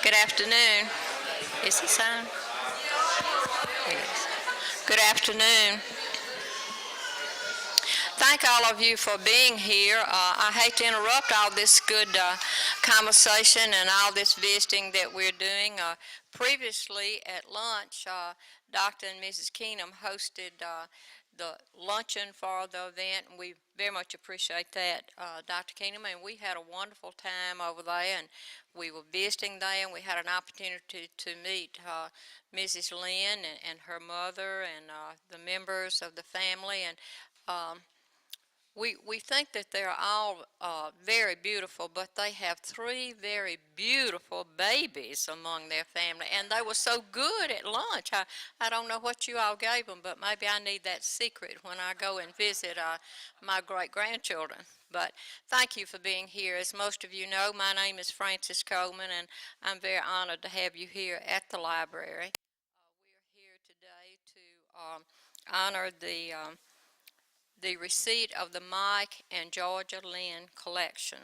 Good afternoon. Is this on? Yes. Good afternoon. Thank all of you for being here. I hate to interrupt all this good conversation and all this visiting that we're doing. Previously at lunch, Dr. and Mrs. Keenum hosted the luncheon for the event, and we very much appreciate that, Dr. Keenum. And we had a wonderful time over there, and we were visiting there, and we had an opportunity to meet Mrs. Lynn and her mother and the members of the family. And um, we think that they're all very beautiful, but they have three very beautiful babies among their family, and they were so good at lunch. I don't know what you all gave them, but maybe I need that secret when I go and visit my great-grandchildren. But thank you for being here. As most of you know, my name is Frances Coleman, and I'm very honored to have you here at the library. We are here today to honor the receipt of the Mike and Jorja Lynn collection.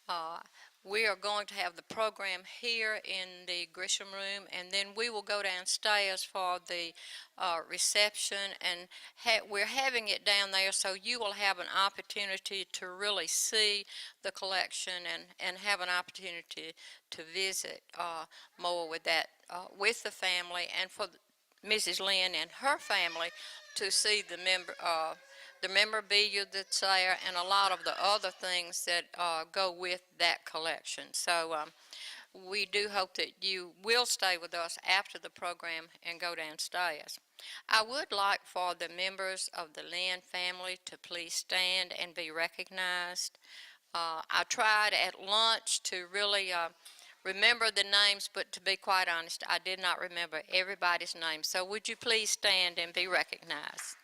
Uh, we are going to have the program here in the Grisham room, and then we will go downstairs for the reception, and we're having it down there so you will have an opportunity to really see the collection and have an opportunity to visit more with that with the family, and for Mrs. Lynn and her family to see the memorabilia that's there and a lot of the other things that go with that collection. So we do hope that you will stay with us after the program and go downstairs. I would like for the members of the Lynn family to please stand and be recognized. I tried at lunch to really remember the names, but to be quite honest, I did not remember everybody's name. So would you please stand and be recognized?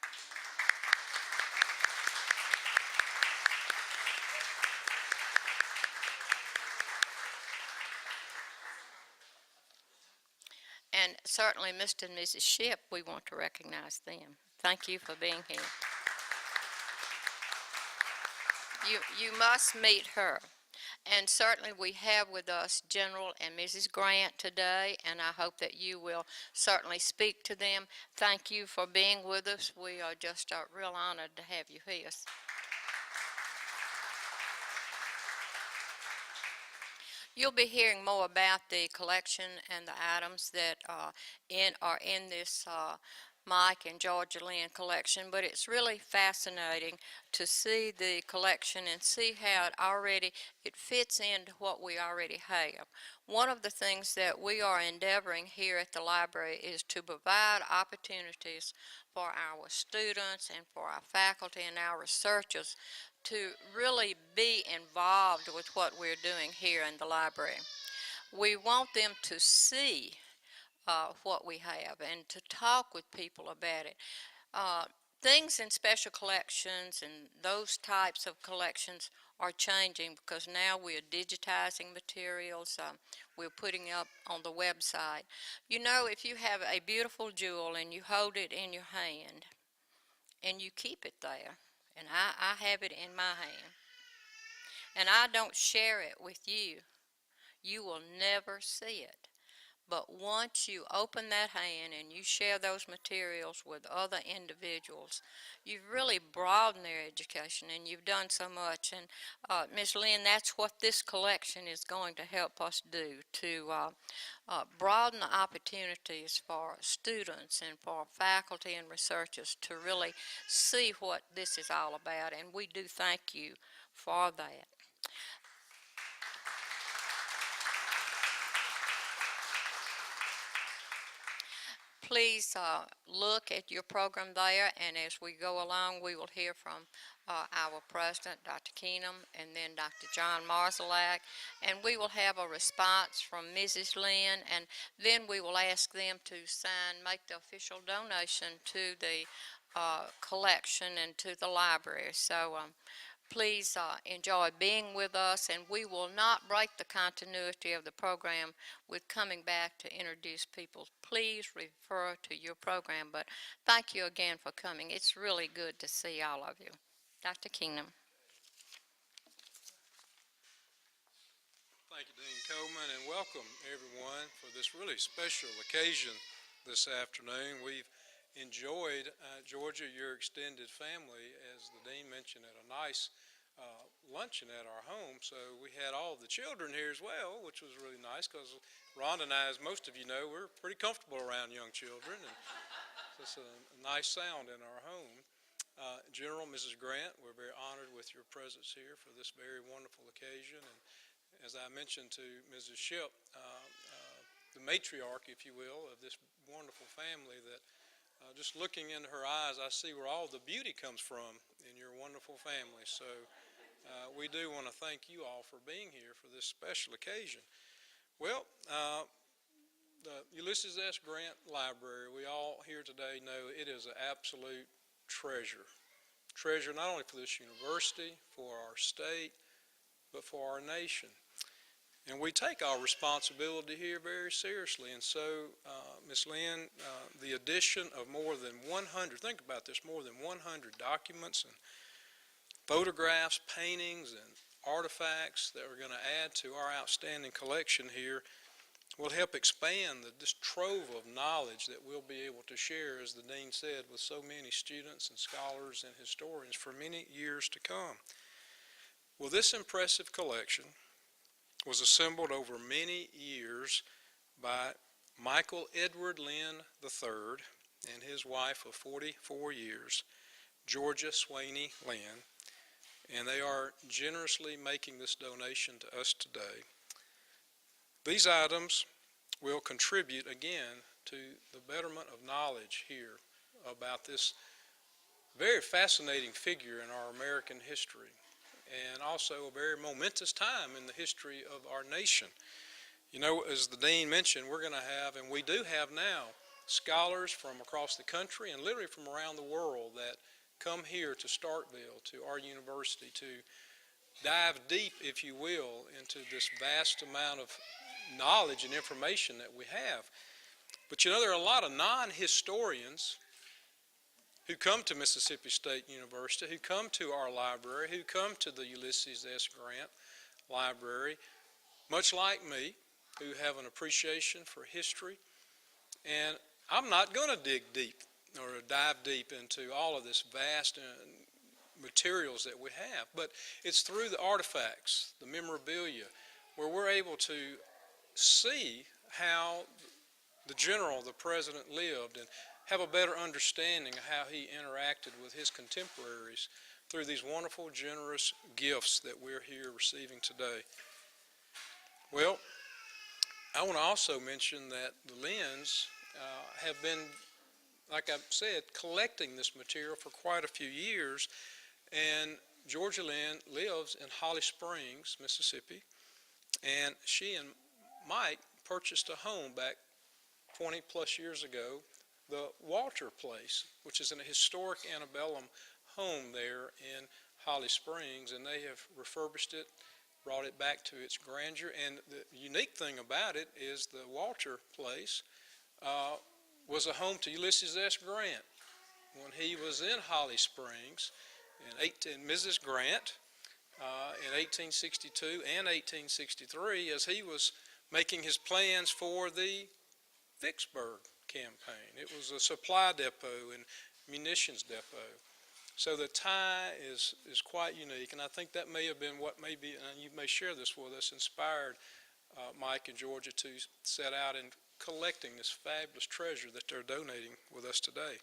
And certainly Mr. and Mrs. Ship, we want to recognize them. Thank you for being here. You must meet her. And certainly we have with us General and Mrs. Grant today, and I hope that you will certainly speak to them. Thank you for being with us. We are just real honored to have you here. You'll be hearing more about the collection and the items that are in this Mike and Jorja Lynn collection, but it's really fascinating to see the collection and see how it fits into what we already have. One of the things that we are endeavoring here at the library is to provide opportunities for our students and for our faculty and our researchers to really be involved with what we're doing here in the library. We want them to see what we have and to talk with people about it. Uh, Things in special collections and those types of collections are changing because now we are digitizing materials. We're putting up on the website. You know, if you have a beautiful jewel and you hold it in your hand and you keep it there, and I have it in my hand, and I don't share it with you, you will never see it. But once you open that hand and you share those materials with other individuals, you've really broadened their education and you've done so much. And Ms. Lynn, that's what this collection is going to help us do, to broaden the opportunities for students and for faculty and researchers to really see what this is all about. And we do thank you for that. Please look at your program there, and as we go along, we will hear from our president, Dr. Keenum, and then Dr. John Marzalak, and we will have a response from Mrs. Lynn, and then we will ask them to make the official donation to the collection and to the library. So please enjoy being with us, and we will not break the continuity of the program with coming back to introduce people. Please refer to your program, but thank you again for coming. It's really good to see all of you. Dr. Keenum. Thank you, Dean Coleman, and welcome everyone for this really special occasion this afternoon. We've enjoyed, Georgia, your extended family, as the Dean mentioned, at a nice luncheon at our home. So we had all the children here as well, which was really nice because Rhonda and I, as most of you know, we're pretty comfortable around young children, and it's a nice sound in our home. General, Mrs. Grant, we're very honored with your presence here for this very wonderful occasion. And as I mentioned to Mrs. Shipp, the matriarch, if you will, of this wonderful family, that just looking into her eyes, I see where all the beauty comes from in your wonderful family. So we do want to thank you all for being here for this special occasion. Well, the Ulysses S. Grant Library, we all here today know it is an absolute treasure. Treasure not only for this university, for our state, but for our nation. And we take our responsibility here very seriously. And so, Ms. Lynn, the addition of more than 100, think about this, more than 100 documents and photographs, paintings, and artifacts that we're going to add to our outstanding collection here will help expand this trove of knowledge that we'll be able to share, as the Dean said, with so many students and scholars and historians for many years to come. Well, this impressive collection was assembled over many years by Michael Edward Lynn III and his wife of 44 years, Jorja Lynn, and they are generously making this donation to us today. These items will contribute again to the betterment of knowledge here about this very fascinating figure in our American history, and also a very momentous time in the history of our nation. You know, as the Dean mentioned, we're going to have, and we do have now, scholars from across the country and literally from around the world that come here to Starkville, to our university, to dive deep, if you will, into this vast amount of knowledge and information that we have. But you know, there are a lot of non-historians who come to Mississippi State University, who come to our library, who come to the Ulysses S. Grant Library, much like me, who have an appreciation for history. And I'm not going to dig deep or dive deep into all of this vast materials that we have, but it's through the artifacts, the memorabilia, where we're able to see how the general, the president, lived and have a better understanding of how he interacted with his contemporaries through these wonderful, generous gifts that we're here receiving today. Well, I want to also mention that the Lynns have been, like I've said, collecting this material for quite a few years, and Jorja Lynn lives in Holly Springs, Mississippi, and she and Mike purchased a home back 20 plus years ago, the Walter Place, which is in a historic antebellum home there in Holly Springs, and they have refurbished it, brought it back to its grandeur. And the unique thing about it is the Walter Place was a home to Ulysses S. Grant when he was in Holly Springs, and Mrs. Grant in 1862 and 1863, as he was making his plans for the Vicksburg campaign. It was a supply depot and munitions depot. So the tie is quite unique, and I think that may have been what maybe, and you may share this with us, inspired Mike and Jorja to set out in collecting this fabulous treasure that they're donating with us today.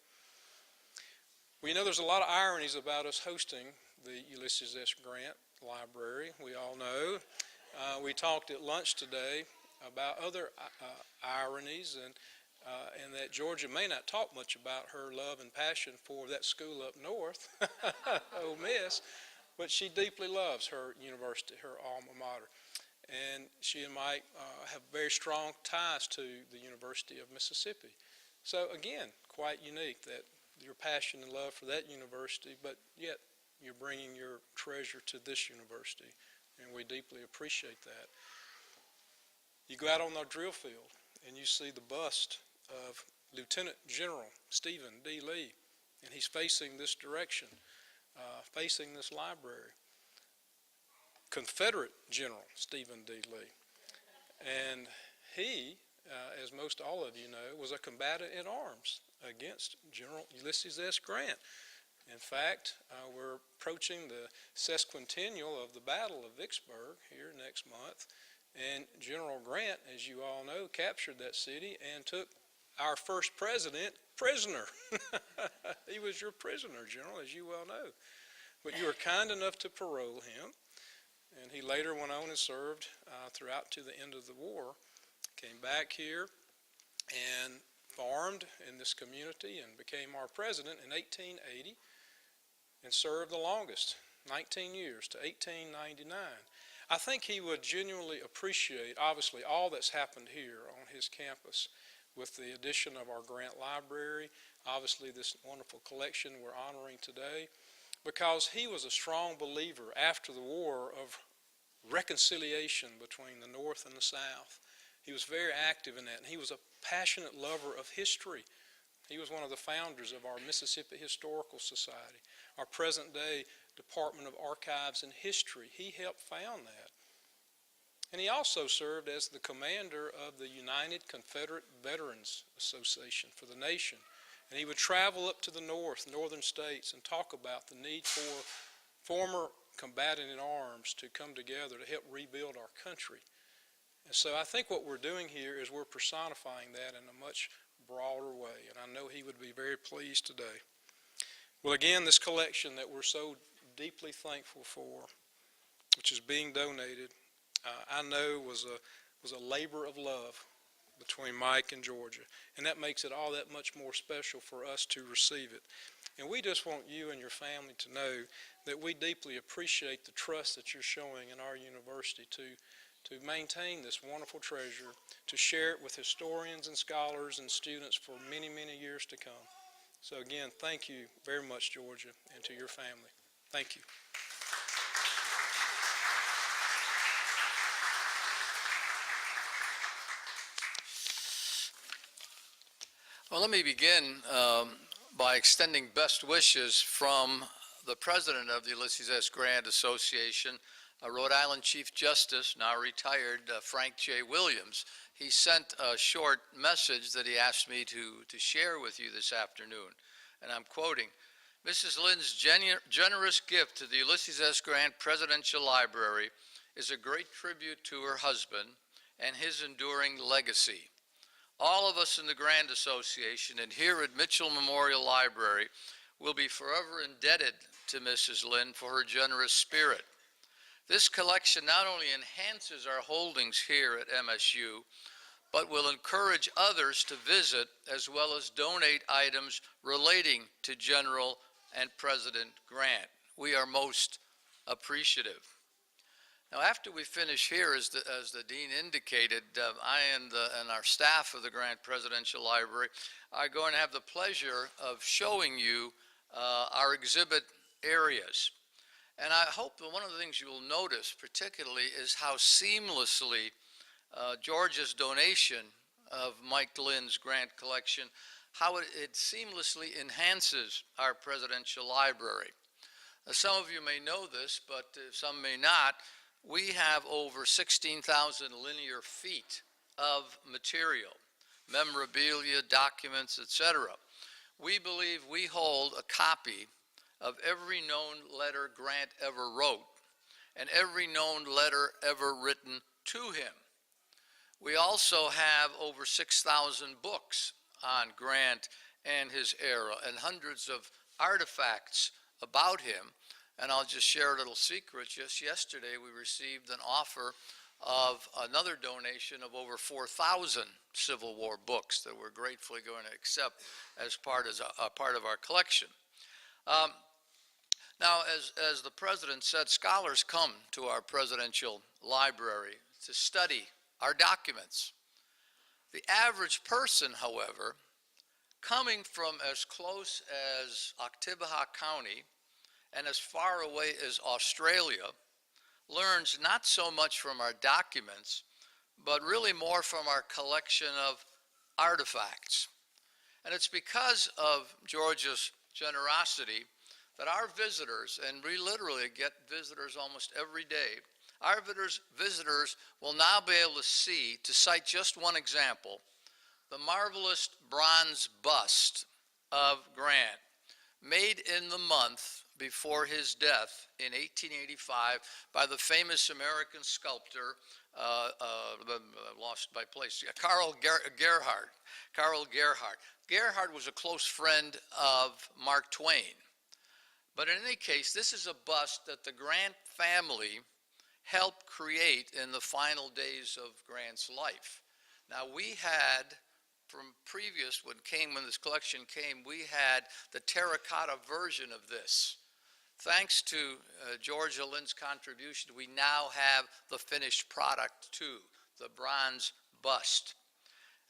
Well, you know, there's a lot of ironies about us hosting the Ulysses S. Grant Library. We all know. We talked at lunch today about other ironies, and that Jorja may not talk much about her love and passion for that school up north, Ole Miss, but she deeply loves her university, her alma mater. And she and Mike have very strong ties to the University of Mississippi. So again, quite unique that your passion and love for that university, but yet you're bringing your treasure to this university, and we deeply appreciate that. You go out on the drill field and you see the bust of Lieutenant General Stephen D. Lee, and he's facing this direction, facing this library. Confederate General Stephen D. Lee, And he, as most all of you know, was a combatant in arms against General Ulysses S. Grant. In fact, we're approaching the sesquicentennial of the Battle of Vicksburg here next month, and General Grant, as you all know, captured that city and took our first president prisoner. He was your prisoner, General, as you well know. But you were kind enough to parole him, and he later went on and served throughout to the end of the war. Came back here and farmed in this community and became our president in 1880 and served the longest, 19 years to 1899. I think he would genuinely appreciate, obviously, all that's happened here on his campus with the addition of our Grant Library, obviously this wonderful collection we're honoring today, because he was a strong believer after the war of reconciliation between the North and the South. He was very active in that, and he was a passionate lover of history. He was one of the founders of our Mississippi Historical Society, our present-day Department of Archives and History. He helped found that. And he also served as the commander of the United Confederate Veterans Association for the nation. And he would travel up to the northern states, and talk about the need for former combatant in arms to come together to help rebuild our country. And so I think what we're doing here is we're personifying that in a much broader way, and I know he would be very pleased today. Well, again, this collection that we're so deeply thankful for, which is being donated, I know was a labor of love between Mike and Jorja, and that makes it all that much more special for us to receive it. And we just want you and your family to know that we deeply appreciate the trust that you're showing in our university to maintain this wonderful treasure, to share it with historians and scholars and students for many, many years to come. So again, thank you very much, Jorja, and to your family. Thank you. Well, let me begin by extending best wishes from the president of the Ulysses S. Grant Association, Rhode Island Chief Justice, now retired, Frank J. Williams. He sent a short message that he asked me to share with you this afternoon, and I'm quoting, "Mrs. Lynn's generous gift to the Ulysses S. Grant Presidential Library is a great tribute to her husband and his enduring legacy. All of us in the Grant Association and here at Mitchell Memorial Library will be forever indebted to Mrs. Lynn for her generous spirit. This collection not only enhances our holdings here at MSU, but will encourage others to visit as well as donate items relating to General and President Grant. We are most appreciative." Now, after we finish here, as the dean indicated, I and our staff of the Grant Presidential Library are going to have the pleasure of showing you our exhibit areas. And I hope that one of the things you will notice particularly is how seamlessly Georgia's donation of Mike Lynn's Grant collection, how it seamlessly enhances our presidential library. Some of you may know this, but some may not. We have over 16,000 linear feet of material, memorabilia, documents, etc. We believe we hold a copy of every known letter Grant ever wrote and every known letter ever written to him. We also have over 6,000 books on Grant and his era and hundreds of artifacts about him. And I'll just share a little secret. Just yesterday, we received an offer of another donation of over 4,000 Civil War books that we're gratefully going to accept as part of our collection. Now, as the president said, scholars come to our presidential library to study our documents. The average person, however, coming from as close as Oktibbeha County and as far away as Australia, learns not so much from our documents, but really more from our collection of artifacts. And it's because of Georgia's generosity that our visitors, and we literally get visitors almost every day, Our visitors will now be able to see, to cite just one example, the marvelous bronze bust of Grant, made in the month before his death in 1885 by the famous American sculptor, lost my place, Carl Gerhard. Carl Gerhard. Gerhard was a close friend of Mark Twain. But in any case, this is a bust that the Grant family helped create in the final days of Grant's life. Now we had, from previous, when this collection came, we had the terracotta version of this. Thanks to Jorja Lynn's contribution, we now have the finished product too, the bronze bust.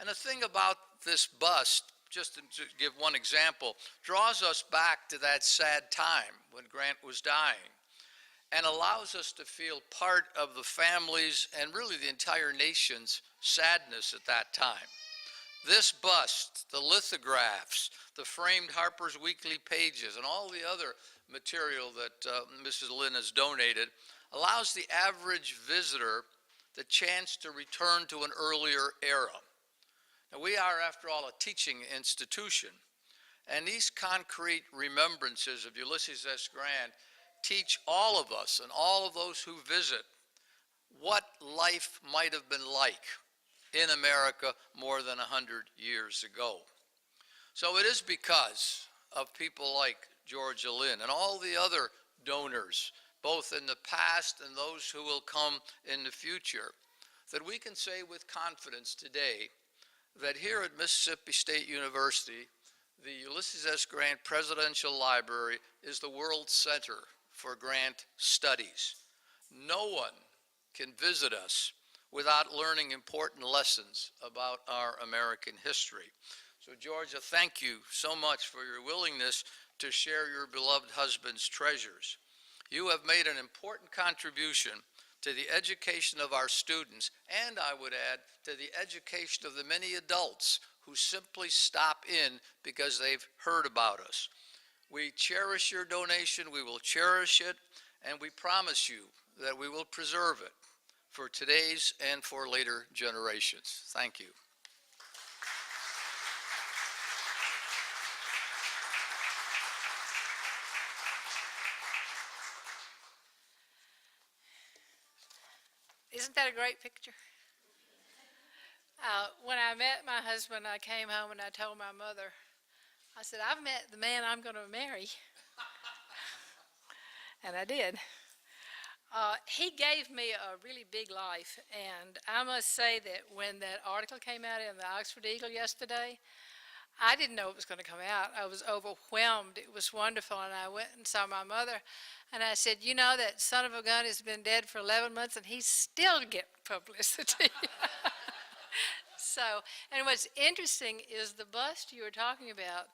And the thing about this bust, just to give one example, draws us back to that sad time when Grant was dying and allows us to feel part of the family's and really the entire nation's sadness at that time. This bust, the lithographs, the framed Harper's Weekly pages, and all the other material that Mrs. Lynn has donated allows the average visitor the chance to return to an earlier era. Now, we are, after all, a teaching institution, and these concrete remembrances of Ulysses S. Grant teach all of us and all of those who visit what life might have been like in America more than 100 years ago. So it is because of people like Jorja Lynn and all the other donors, both in the past and those who will come in the future, that we can say with confidence today that here at Mississippi State University, the Ulysses S. Grant Presidential Library is the world center for Grant studies. No one can visit us without learning important lessons about our American history. So Jorja, thank you so much for your willingness to share your beloved husband's treasures. You have made an important contribution to the education of our students, and I would add, to the education of the many adults who simply stop in because they've heard about us. We cherish your donation, we will cherish it, and we promise you that we will preserve it for today's and for later generations. Thank you. Isn't that a great picture? When I met my husband, I came home and I told my mother, I said, I've met the man I'm going to marry. And I did. He gave me a really big life, and I must say that when that article came out in the Oxford Eagle yesterday, I didn't know it was going to come out. I was overwhelmed. It was wonderful, and I went and saw my mother, and I said, you know, that son of a gun has been dead for 11 months, and he's still getting publicity. So, and what's interesting is the bust you were talking about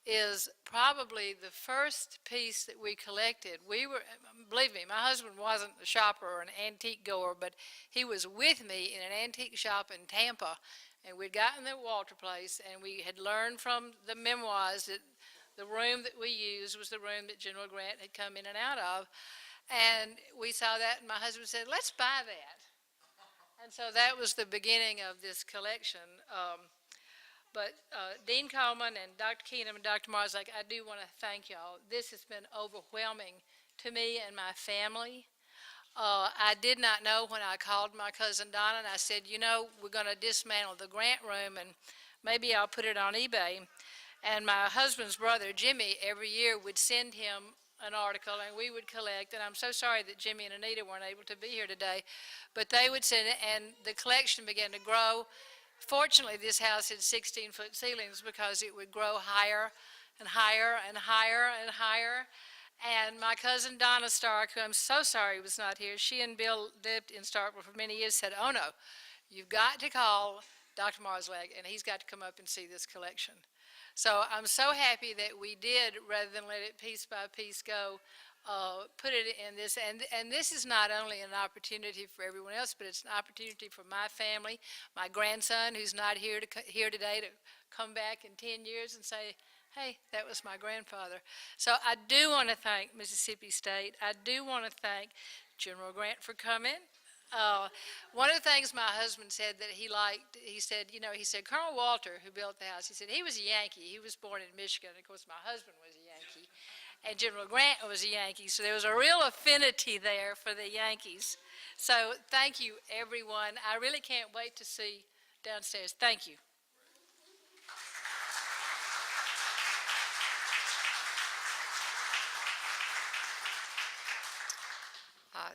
is probably the first piece that we collected. We were, believe me, my husband wasn't a shopper or an antique goer, but he was with me in an antique shop in Tampa, and we'd gotten the Walter place, and we had learned from the memoirs that the room that we used was the room that General Grant had come in and out of. And we saw that, and my husband said, let's buy that. And so that was the beginning of this collection. But Dean Coleman and Dr. Keenum and Dr. Marzak, I do want to thank y'all. This has been overwhelming to me and my family. I did not know when I called my cousin Donna, and I said, you know, we're going to dismantle the Grant room, and maybe I'll put it on eBay. And my husband's brother, Jimmy, every year would send him an article, and we would collect. And I'm so sorry that Jimmy and Anita weren't able to be here today, but they would send it, and the collection began to grow. Fortunately, this house had 16-foot ceilings because it would grow higher and higher and higher and higher. And my cousin Donna Stark, who I'm so sorry was not here, she and Bill lived in Starkville for many years, said, oh no, you've got to call Dr. Marzlag, and he's got to come up and see this collection. So I'm so happy that we did, rather than let it piece by piece go, put it in this. And this is not only an opportunity for everyone else, but it's an opportunity for my family, my grandson, who's not here today, to come back in 10 years and say, hey, that was my grandfather. So I do want to thank Mississippi State. I do want to thank General Grant for coming. One of the things my husband said that he liked, he said, Colonel Walter, who built the house, he said he was a Yankee. He was born in Michigan. Of course, my husband was a Yankee. And General Grant was a Yankee. So there was a real affinity there for the Yankees. So thank you, everyone. I really can't wait to see downstairs. Thank you.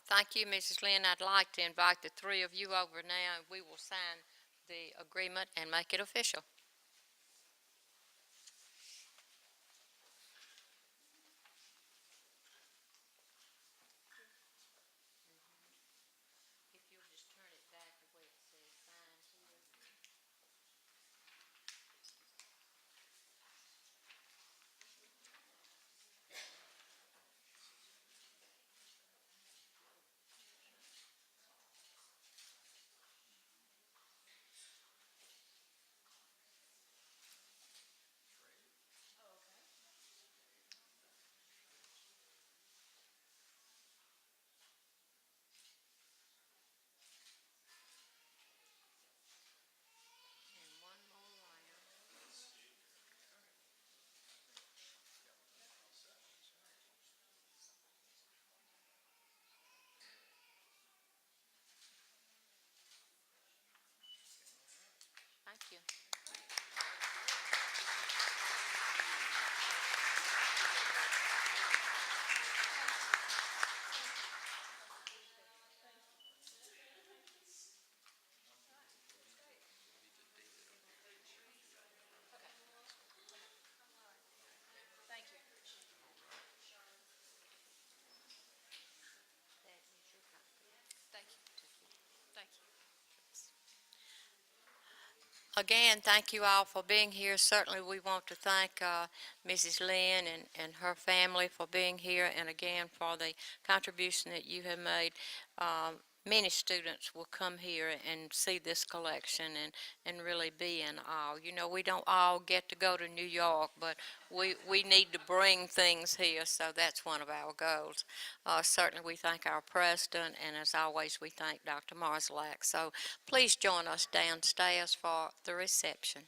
Thank you, Mrs. Lynn. I'd like to invite the three of you over now, and we will sign the agreement and make it official. If you'll just turn it back the way it says sign here. And one more round. Thank you. Thank you. That is your copy. Thank you. Thank you. Again, thank you all for being here. Certainly, we want to thank Mrs. Lynn and her family for being here, and again, for the contribution that you have made. Many students will come here and see this collection and really be in awe. You know, we don't all get to go to New York, but we need to bring things here, so that's one of our goals. Certainly, we thank our president, and as always, we thank Dr. Marszalek. So please join us downstairs for the reception.